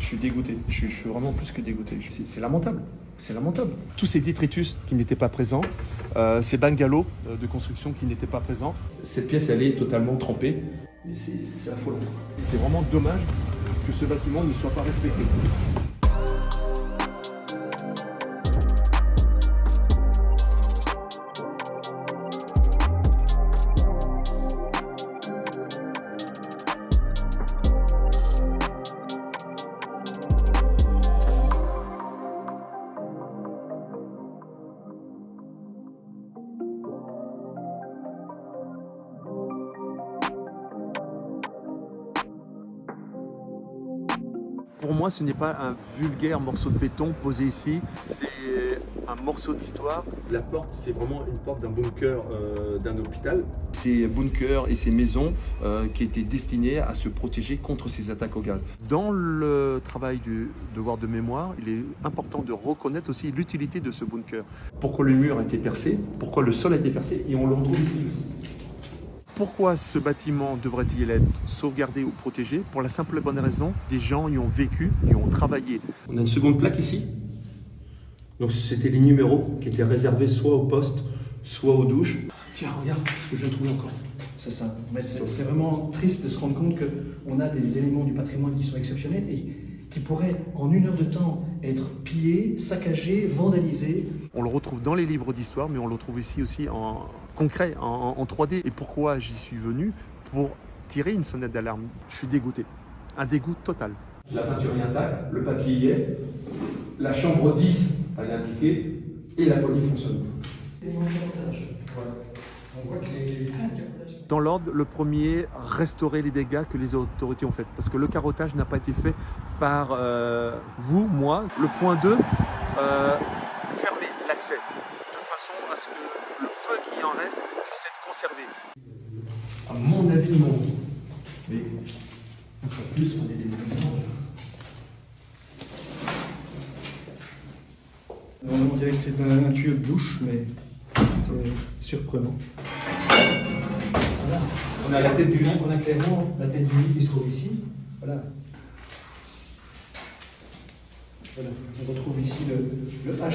Je suis dégoûté, je suis vraiment plus que dégoûté. C'est lamentable, c'est lamentable. Tous ces détritus qui n'étaient pas présents, ces bungalows de construction qui n'étaient pas présents. Cette pièce, elle est totalement trempée. Mais c'est affolant. Et c'est vraiment dommage que ce bâtiment ne soit pas respecté. Pour moi, ce n'est pas un vulgaire morceau de béton posé ici, c'est un morceau d'histoire. La porte, c'est vraiment une porte d'un bunker d'un hôpital. Ces bunkers et ces maisons qui étaient destinées à se protéger contre ces attaques au gaz. Dans le travail du devoir de mémoire, il est important de reconnaître aussi l'utilité de ce bunker. Pourquoi le mur a été percé, pourquoi le sol a été percé, et on le retrouve ici aussi. Pourquoi ce bâtiment devrait-il être sauvegardé ou protégé? Pour la simple et bonne raison, des gens y ont vécu, y ont travaillé. On a une seconde plaque ici. Donc c'était les numéros qui étaient réservés soit au poste, soit aux douches. Tiens, regarde ce que je trouve encore. C'est ça. Mais c'est vraiment triste de se rendre compte qu'on a des éléments du patrimoine qui sont exceptionnels et qui pourraient, en 1 heure de temps, être pillés, saccagés, vandalisés. On le retrouve dans les livres d'histoire, mais on le retrouve ici aussi en concret, en 3D. Et pourquoi j'y suis venu? Pour tirer une sonnette d'alarme. Je suis dégoûté. Un dégoût total. La peinture est intacte, le papier y est, la chambre 10, elle est indiquée, et la poignée fonctionne. C'est mon carottage. On voit que c'est un carottage. Dans l'ordre, le premier, restaurer les dégâts que les autorités ont faits. Parce que le carottage n'a pas été fait par vous, moi. Le point 2, fermer l'accès, de façon à ce que le peu qui en reste puisse être conservé. À mon avis, non. Mais une fois de plus, on est des paysans. On dirait que c'est un tuyau de douche, mais c'est surprenant. Voilà. On a la tête du lit. On a clairement la tête du lit qui se trouve ici. Voilà. Voilà. On retrouve ici le H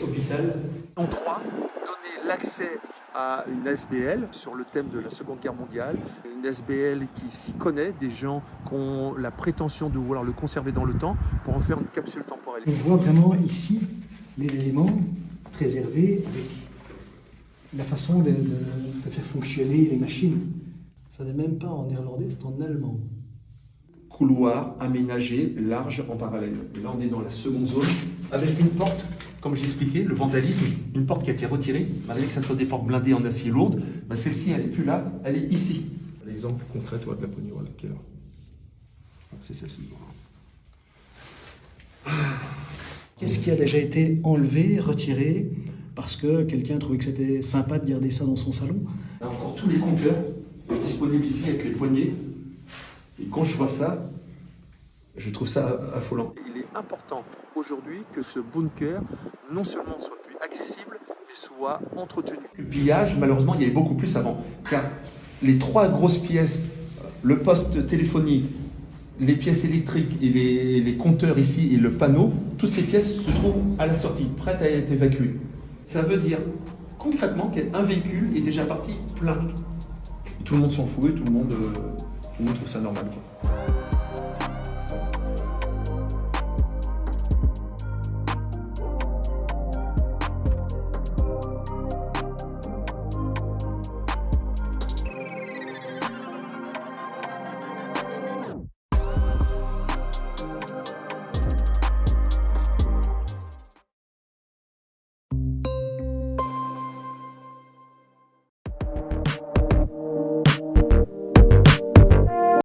hôpital. En 3, donner l'accès à une SBL sur le thème de la Seconde Guerre mondiale. Une SBL qui s'y connaît, des gens qui ont la prétention de vouloir le conserver dans le temps pour en faire une capsule temporelle. On voit vraiment ici les éléments préservés avec la façon de faire fonctionner les machines. Ça n'est même pas en néerlandais, c'est en allemand. Couloir aménagé, large en parallèle. Et là, on est dans la seconde zone, avec une porte, comme j'expliquais, le vandalisme, une porte qui a été retirée, malgré que ça soit des portes blindées en acier lourde, bah celle-ci, elle n'est plus là, elle est ici. L'exemple concret de la poignée, voilà, qui est là. C'est celle-ci. Qu'est-ce qui a déjà été enlevé, retiré, parce que quelqu'un trouvait que c'était sympa de garder ça dans son salon? Là encore tous les compteurs disponibles ici avec les poignées. Et quand je vois ça, je trouve ça affolant. Il est important aujourd'hui que ce bunker non seulement soit plus accessible, mais soit entretenu. Le pillage, malheureusement, il y avait beaucoup plus avant. Car les 3 grosses pièces, le poste téléphonique, les pièces électriques et les compteurs ici et le panneau, toutes ces pièces se trouvent à la sortie, prêtes à être évacuées. Ça veut dire concrètement qu'un véhicule est déjà parti plein. Et tout le monde s'en fout et tout le monde trouve ça normal, quoi.